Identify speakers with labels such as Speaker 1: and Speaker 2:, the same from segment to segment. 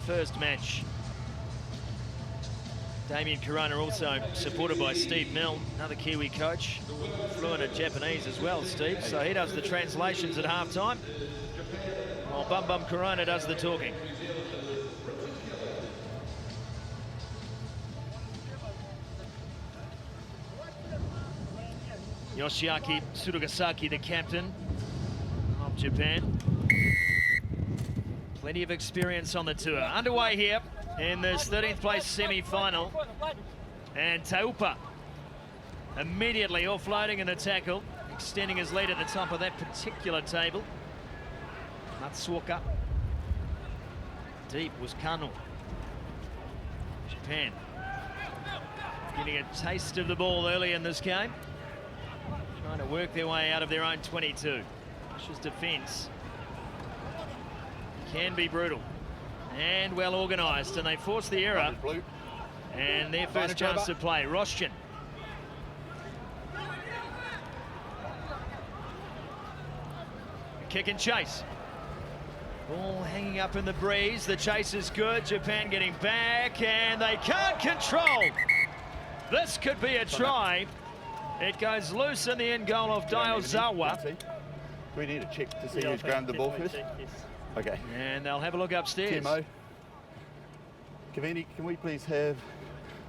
Speaker 1: first match. Damien Corona also supported by Steve Milne, another Kiwi coach, fluent in Japanese as well, Steve. So he does the translations at halftime, while Bum Bum Corona does the talking. Yoshiaki Tsurugasaki, the captain of Japan. Plenty of experience on the tour. Underway here in this 13th place semi-final. And Taupa immediately offloading in the tackle, extending his lead at the top of that particular table. Matsuoka. Deep was Kano. Japan getting a taste of the ball early in this game. Trying to work their way out of their own 22. Russia's defence can be brutal and well organised, and they force the error. And their first chance to play. Roshchin. Kick and chase. Ball hanging up in the breeze. The chase is good. Japan getting back, and they can't control. This could be a try. It goes loose in the end goal of Daizawa.
Speaker 2: Do we need to check to see who's grabbed the ball first?
Speaker 3: Yes.
Speaker 2: Okay.
Speaker 1: And they'll have a look upstairs.
Speaker 2: Timo. Kavini, can we please have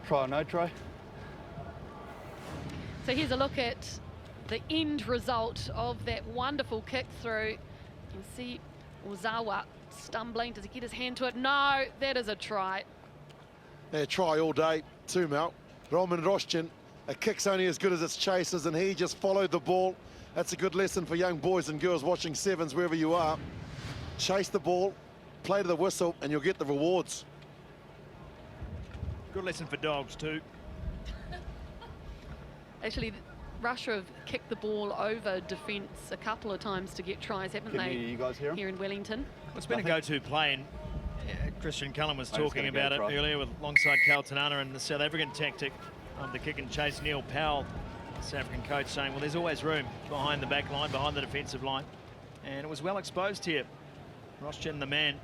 Speaker 2: try or no try?
Speaker 4: So here's a look at the end result of that wonderful kick through. You can see Ozawa stumbling. Does he get his hand to it? No, that is a try.
Speaker 5: Yeah, try all day, 2 Mel. Roman Roshchin, a kick's only as good as its chasers, and he just followed the ball. That's a good lesson for young boys and girls watching sevens wherever you are. Chase the ball, play to the whistle, and you'll get the rewards.
Speaker 1: Good lesson for dogs too.
Speaker 4: Actually, Russia have kicked the ball over defence a couple of times to get tries, haven't they?
Speaker 2: You guys hear him?
Speaker 4: Here in Wellington.
Speaker 1: Well, it's been a go-to play, and Christian Cullen was talking about it
Speaker 2: try.
Speaker 1: earlier alongside Carl Tanana, and the South African tactic of the kick and chase. Neil Powell, South African coach, saying, well, there's always room behind the back line, behind the defensive line. And it was well exposed here. Roshchin, the man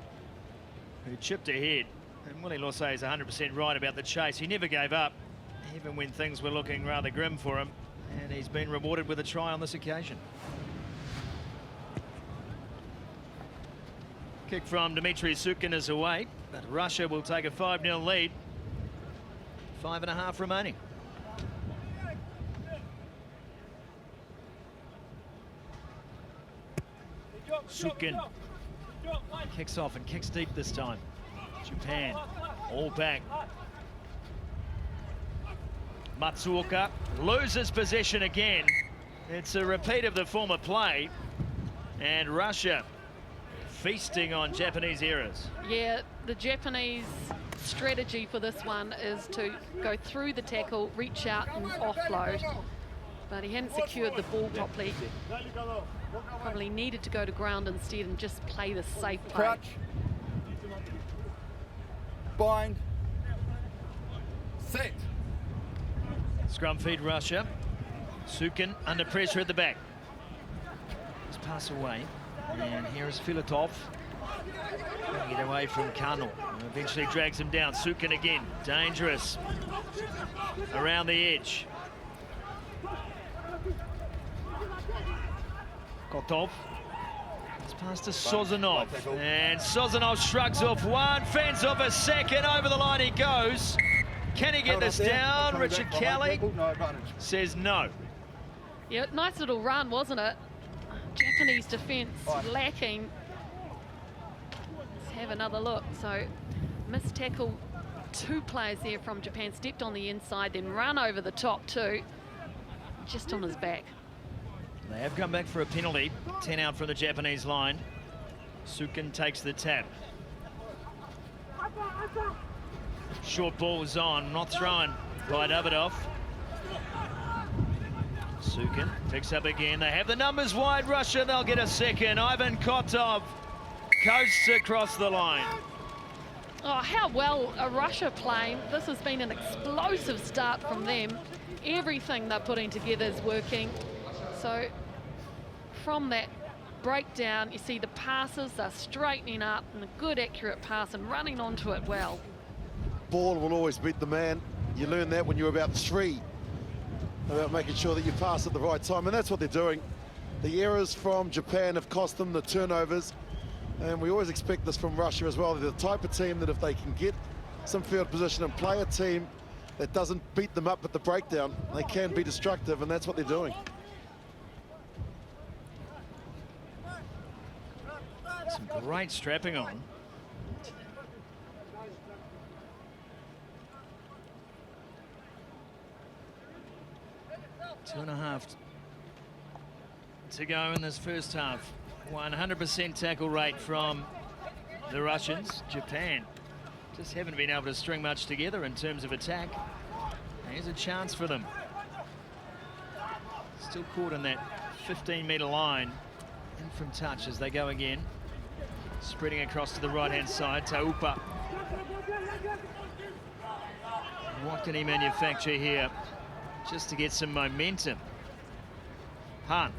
Speaker 1: who chipped ahead. And Willie Lossay is 100% right about the chase. He never gave up, even when things were looking rather grim for him. And he's been rewarded with a try on this occasion. Kick from Dmitry Sukin is away, but Russia will take a 5-0 lead. 5.5 remaining. Sukin kicks off and kicks deep this time. Japan all back. Matsuoka loses possession again. It's a repeat of the former play, and Russia feasting on Japanese errors.
Speaker 4: Yeah, the Japanese strategy for this one is to go through the tackle, reach out and offload. But he hadn't secured the ball properly. Probably needed to go to ground instead and just play the safe play.
Speaker 2: Crouch. Bind. Set.
Speaker 1: Scrum feed Russia. Sukin under pressure at the back. Let's pass away. And here is Filatov. Trying to get away from Kano. Eventually drags him down. Sukin again. Dangerous. Around the edge. Kotov. It's past to Sozanov. And Sozanov shrugs off one, fends off a second. Over the line he goes. Can he get this down? Richard Kelly says no.
Speaker 4: Yeah, nice little run, wasn't it? Japanese defence lacking. Let's have another look. So, missed tackle. 2 players there from Japan stepped on the inside, then run over the top too. Just on his back.
Speaker 1: They have come back for a penalty. 10 out from the Japanese line. Sukin takes the tap. Short ball was on, not thrown by Davidov. Sukin picks up again. They have the numbers wide. Russia, they'll get a second. Ivan Kotov coasts across the line.
Speaker 4: Oh, how well are Russia playing. This has been an explosive start from them. Everything they're putting together is working. So from that breakdown. You see the passes, they're straightening up, and a good accurate pass and running onto it well.
Speaker 5: Ball will always beat the man. You learn that when you're about 3, about making sure that you pass at the right time, and that's what they're doing. The errors from Japan have cost them the turnovers, and we always expect this from Russia as well. They're the type of team that if they can get some field position and play a team that doesn't beat them up at the breakdown, they can be destructive, and that's what they're doing.
Speaker 1: Some great strapping on. Two and a half to go in this first half. 100% tackle rate from the Russians. Japan just haven't been able to string much together in terms of attack. Here's a chance for them. Still caught in that 15-metre line. In from touch as they go again. Spreading across to the right-hand side. Taupa. What can he manufacture here just to get some momentum? Han.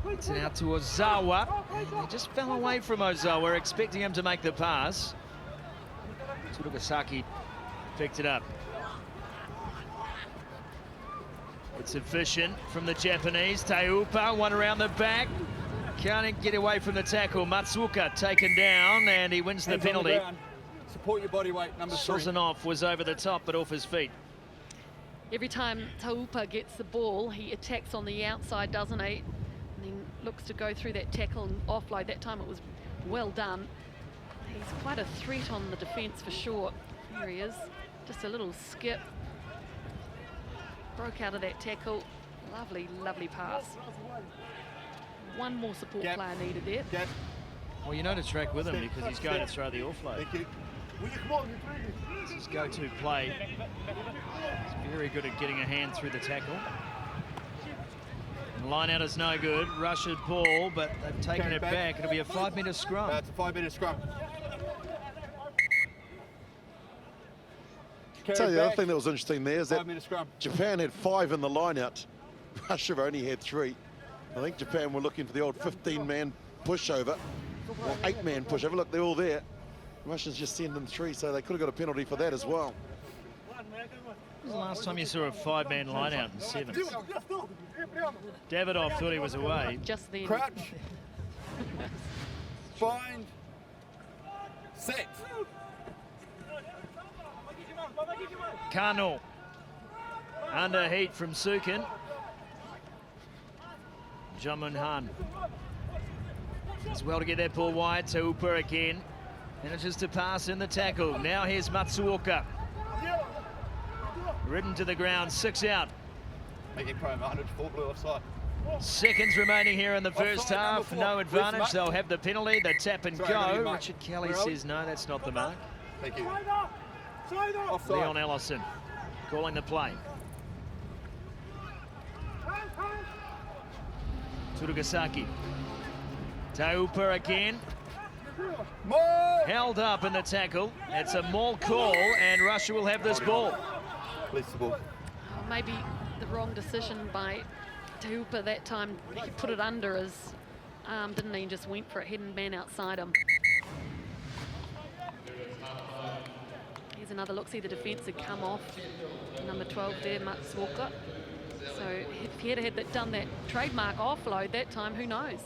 Speaker 1: It's out to Ozawa. And he just fell away from Ozawa, expecting him to make the pass. Tsurugasaki picked it up. It's efficient from the Japanese. Taupa, one around the back. Can't get away from the tackle. Matsuoka taken down, and he wins the penalty.
Speaker 3: Support your body weight, number 3.
Speaker 1: Sozanov was over the top, but off his feet.
Speaker 4: Every time Taupa gets the ball, he attacks on the outside, doesn't he? And then looks to go through that tackle and offload. That time it was well done. He's quite a threat on the defence for sure. Here he is, just a little skip. Broke out of that tackle. Lovely, lovely pass. One more support player needed there.
Speaker 2: Gap.
Speaker 1: Well, you know to track with him because he's going to throw the offload.
Speaker 2: Thank you.
Speaker 1: It's his go-to play. He's very good at getting a hand through the tackle. The line out is no good. Russian ball, but they've taken it back. It'll be a 5-metre scrum.
Speaker 2: It's a 5-metre scrum.
Speaker 5: So the other thing that was interesting there is that
Speaker 2: 5-metre scrum.
Speaker 5: Japan had 5 in the line-out. Russia only had 3. I think Japan were looking for the old 15-man pushover, or 8-man pushover. Look, they're all there. Russians just send them 3, so they could have got a penalty for that as well.
Speaker 1: When was the last time you saw a 5-man line-out in 7s? Davidoff thought he was away.
Speaker 4: Just then.
Speaker 2: Crouch. Find. Set.
Speaker 1: Kano. Under heat from Sukin. Jamun Han. As well to get that ball wide to Upa again. Manages to pass in the tackle. Now here's Matsuoka. Ridden to the ground, 6 out.
Speaker 2: Make it prime, 104 blue offside.
Speaker 1: Seconds remaining here in the first
Speaker 2: Offside,
Speaker 1: half.
Speaker 2: number 4.
Speaker 1: No advantage. They'll have the penalty. The tap and
Speaker 2: Sorry,
Speaker 1: go.
Speaker 2: Mark.
Speaker 1: Richard Kelly
Speaker 2: Where are we?
Speaker 1: says no, that's not the mark.
Speaker 2: Thank you. Offside.
Speaker 1: Leon Ellison calling the play. Tsurugasaki. Taupa again.
Speaker 2: More.
Speaker 1: Held up in the tackle. It's a maul call, and Russia will have this ball.
Speaker 2: Release the ball.
Speaker 4: Oh, maybe the wrong decision by Taupa that time. He put it under his arm, didn't he? And just went for it, head and man outside him. Here's another look. See, the defence had come off. Number 12 there, Matsuoka. So if he had done that trademark offload that time, who knows?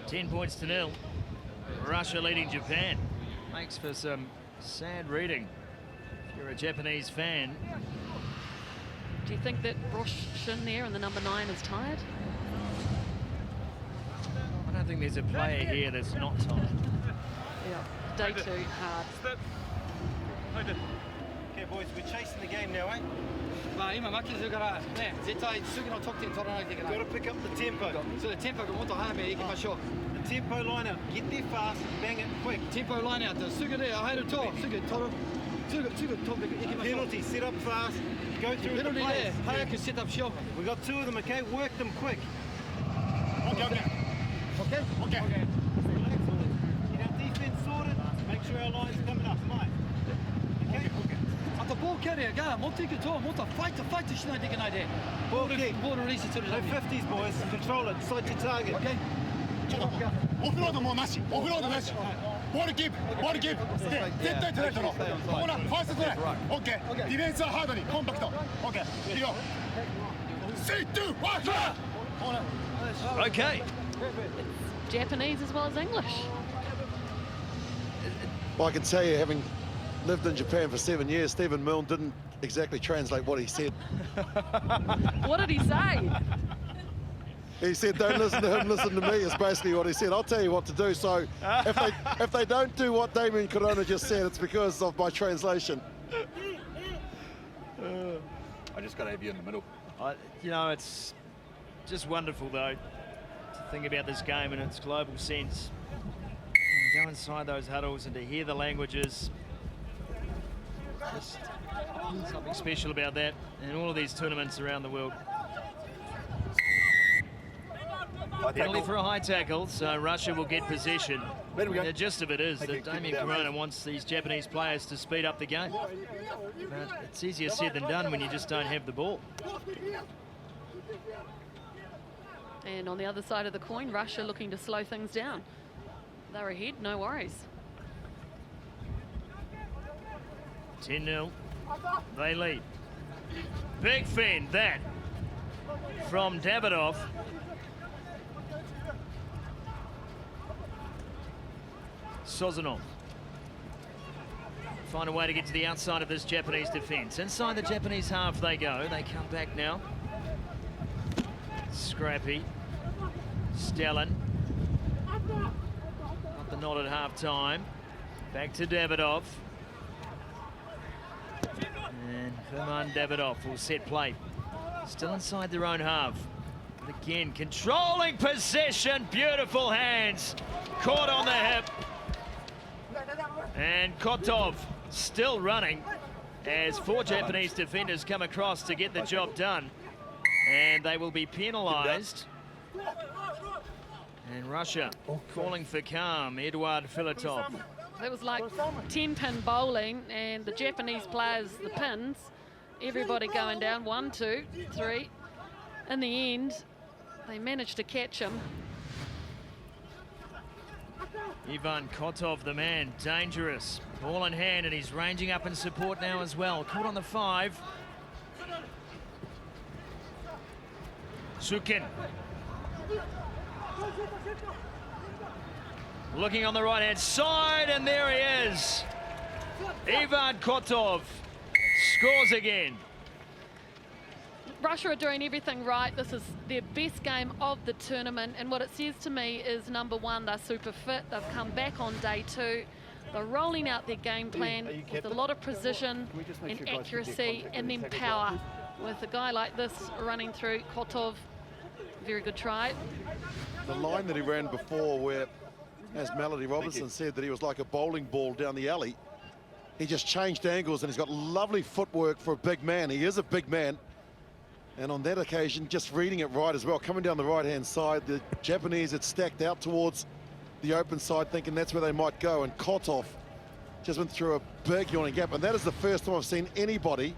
Speaker 1: 10 points to 0. Russia leading Japan. Makes for some sad reading if you're a Japanese fan.
Speaker 4: Do you think that Roshin there and the number 9 is tired?
Speaker 1: I don't think there's a player here that's not tired.
Speaker 4: Yeah, day 2, hard.
Speaker 6: Okay, boys, we're chasing the game now, eh?
Speaker 3: まあ今負けてるからね、絶対次の得点取らないといけない。
Speaker 6: Got to pick up the tempo.
Speaker 3: それテンポがもっと早めに行きましょう。
Speaker 6: The tempo line out. Get there fast, bang it quick.
Speaker 3: テンポラインやってすぐで入るとすぐ取る。すぐ飛んでいきましょう。
Speaker 6: Penalty, set up fast, go
Speaker 3: ペ
Speaker 6: through
Speaker 3: ナ
Speaker 6: the
Speaker 3: ルティ
Speaker 6: players.
Speaker 3: で早くセットアップしよう。
Speaker 6: We got 2 of them, okay? Work them quick.
Speaker 3: Okay.
Speaker 6: Get our defense sorted. Make sure our line's coming up, mate. Okay?
Speaker 3: あとボールキャリアがもっといくと、もっとファイトしないといけないで。ボールリリースする
Speaker 6: No
Speaker 3: ために。
Speaker 6: 50s, boys. Control it. Side to target.
Speaker 3: OK。
Speaker 7: ちょっとオフロードもなし、オフロードなし。ボールキープ、ボールキープ。で、絶対トライ取ろう。ここな、ファーストトライ。オッケー。ディフェンスはハードに、コンパクト。オッケー。いくよ。3、2、1、トライ。
Speaker 1: Okay.
Speaker 4: Japanese as well as English.
Speaker 5: Well, I can tell you, having lived in Japan for 7 years, Stephen Milne didn't exactly translate what he said.
Speaker 4: What did he say?
Speaker 5: He said, don't listen to him, listen to me, is basically what he said. I'll tell you what to do. So if they don't do what Damien Corona just said, it's because of my translation.
Speaker 2: I just got to have you in the middle.
Speaker 1: You know, it's just wonderful, though, to think about this game in its global sense. And go inside those huddles and to hear the languages. Just something special about that in all of these tournaments around the world. Penalty for a high tackle, so Russia will get possession. The gist of it is that Damien Corona wants these Japanese players to speed up the game. But it's easier said than done when you just don't have the ball.
Speaker 4: And on the other side of the coin, Russia looking to slow things down. They're ahead, no worries.
Speaker 1: 10-0, they lead. Big fend, that, from Davidoff. Sozanov. Find a way to get to the outside of this Japanese defence. Inside the Japanese half they go. They come back now. Scrappy. Stellan. Got the nod at half-time. Back to Davidoff. And Herman Davidoff will set play. Still inside their own half. But again, controlling possession. Beautiful hands. Caught on the hip. And Kotov still running as 4 Japanese defenders come across to get the job done. And they will be penalised. And Russia calling for calm. Eduard Filatov.
Speaker 4: It was like 10-pin bowling, and the Japanese players, the pins, everybody going down, 1, 2, 3. In the end, they managed to catch him.
Speaker 1: Ivan Kotov, the man, dangerous. Ball in hand, and he's ranging up in support now as well. Caught on the 5. Sukin. Looking on the right-hand side, and there he is. Ivan Kotov scores again.
Speaker 4: Russia are doing everything right. This is their best game of the tournament, and what it says to me is, number one, they're super fit. They've come back on day 2. They're rolling out their game plan with a lot of precision and accuracy, and then power. With a guy like this running through, Kotov, very good try.
Speaker 5: The line that he ran before, where, as Melody Robertson said, that he was like a bowling ball down the alley, he just changed angles, and he's got lovely footwork for a big man. He is a big man. And on that occasion, just reading it right as well, coming down the right-hand side, the Japanese had stacked out towards the open side, thinking that's where they might go, and Kotov just went through a big yawning gap, and that is the first time I've seen anybody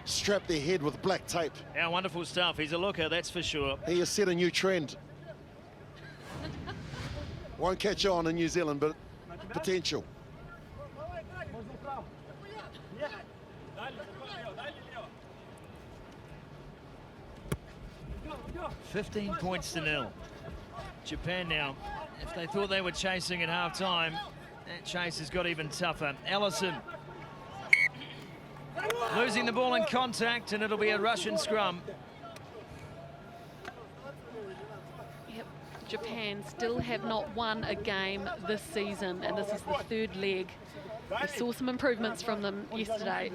Speaker 5: strap their head with black tape.
Speaker 1: Yeah, wonderful stuff. He's a looker, that's for sure.
Speaker 5: He has set a new trend. Won't catch on in New Zealand, but potential.
Speaker 1: 15 points to 0. Japan now, if they thought they were chasing at half-time, that chase has got even tougher. Allison losing the ball in contact, and it'll be a Russian scrum.
Speaker 4: Yep, Japan still have not won a game this season, and this is the 3rd leg. We saw some improvements from them yesterday,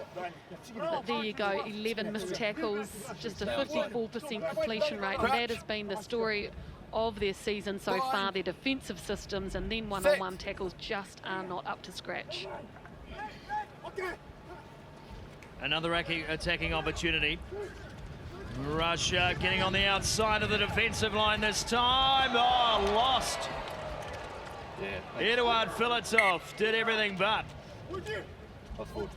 Speaker 4: but there you go, 11 missed tackles, just a 54% completion rate, and that has been the story of their season so far. Their defensive systems and then one-on-one tackles just are not up to scratch.
Speaker 1: Another attacking opportunity. Russia getting on the outside of the defensive line this time. Oh, lost.
Speaker 2: Yeah.
Speaker 1: Eduard Filatov did everything but.
Speaker 2: Off forward.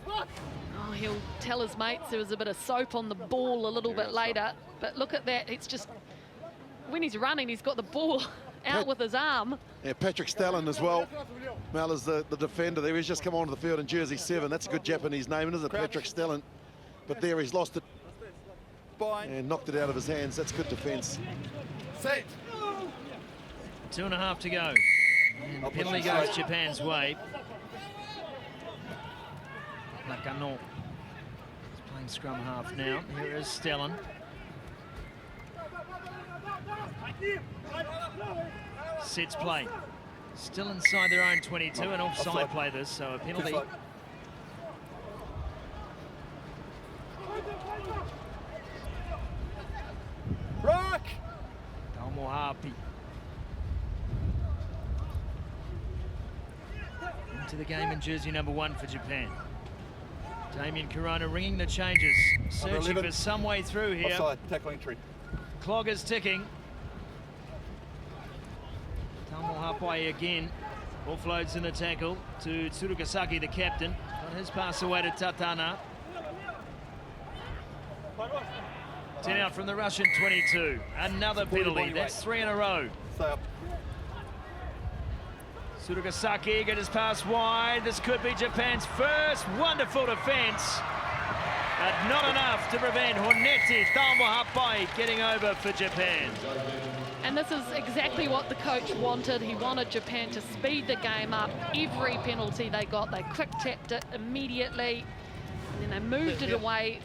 Speaker 4: Oh, Oh, he'll tell his mates there was a bit of soap on the ball a little bit later. But look at that. It's just, when he's running, he's got the ball out with his arm.
Speaker 5: Yeah, Patrick Stalin as well. Mal is the defender there. He's just come onto the field in jersey 7. That's a good Japanese name, isn't it? Patrick Stalin. But there he's lost it and knocked it out of his hands. That's good defence.
Speaker 7: Set.
Speaker 1: 2.5 to go. And the penalty goes Japan's way. Nakano is playing scrum half now. Here is Stellan. Sets play. Still inside their own 22, and offside play this, so a penalty.
Speaker 7: Rock!
Speaker 1: Dalmohapi. Into the game in jersey number 1 for Japan. Damien Corona ringing the changes, searching for some way through here.
Speaker 2: Offside, tackle entry.
Speaker 1: Clock is ticking. Dalmohapi again. Offloads in the tackle to Tsurugasaki, the captain. Got his pass away to Tatana. 10 out from the Russian 22. Another penalty. That's 3 in a row.
Speaker 2: Stay up.
Speaker 1: Tsurugasaki get his pass wide. This could be Japan's first wonderful defence. But not enough to prevent Honetti Dalmohapi getting over for Japan.
Speaker 4: And this is exactly what the coach wanted. He wanted Japan to speed the game up. Every penalty they got, they quick-tapped it immediately. And then they moved it away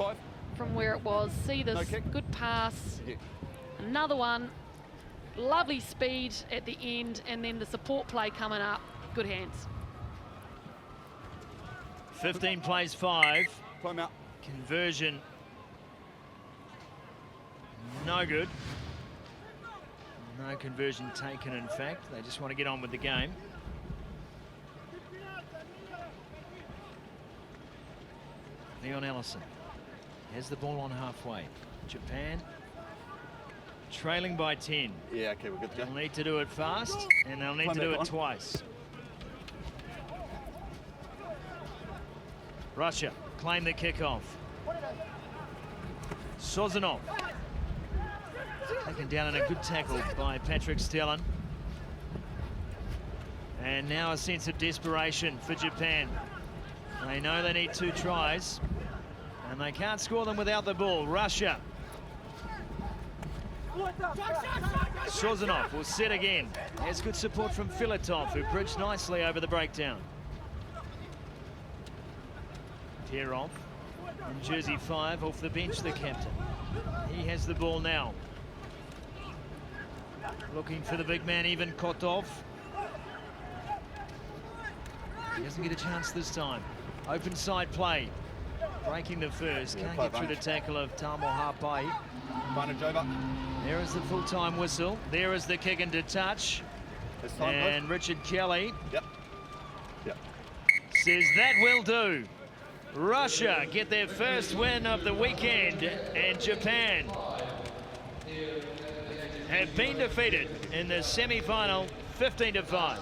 Speaker 4: from where it was. See this good pass. Another one. Lovely speed at the end. And then the support play coming up. Good hands.
Speaker 1: 15 plays 5.
Speaker 2: Time out.
Speaker 1: Conversion. No good. No conversion taken, in fact. They just want to get on with the game. Leon Ellison has the ball on halfway. Japan trailing by 10.
Speaker 2: Yeah, okay, we're good to go.
Speaker 1: They'll need to do it fast, and they'll need to do it twice. Russia claim the kickoff. Sozanov taken down in a good tackle by Patrick Stellan. And now a sense of desperation for Japan. They know they need 2 tries, and they can't score them without the ball. Russia. Sozanov will set again. Has good support from Filatov, who bridged nicely over the breakdown. Perov in jersey 5 off the bench, the captain. He has the ball now. Looking for the big man, Ivan Kotov. He doesn't get a chance this time. Open side play. Breaking the first. Can't get through the tackle of Dalmohapi. There is the full-time whistle. There is the kick into touch. And Richard Kelly says that will do. Russia get their first win of the weekend, and Japan have been defeated in the semi-final 15-5.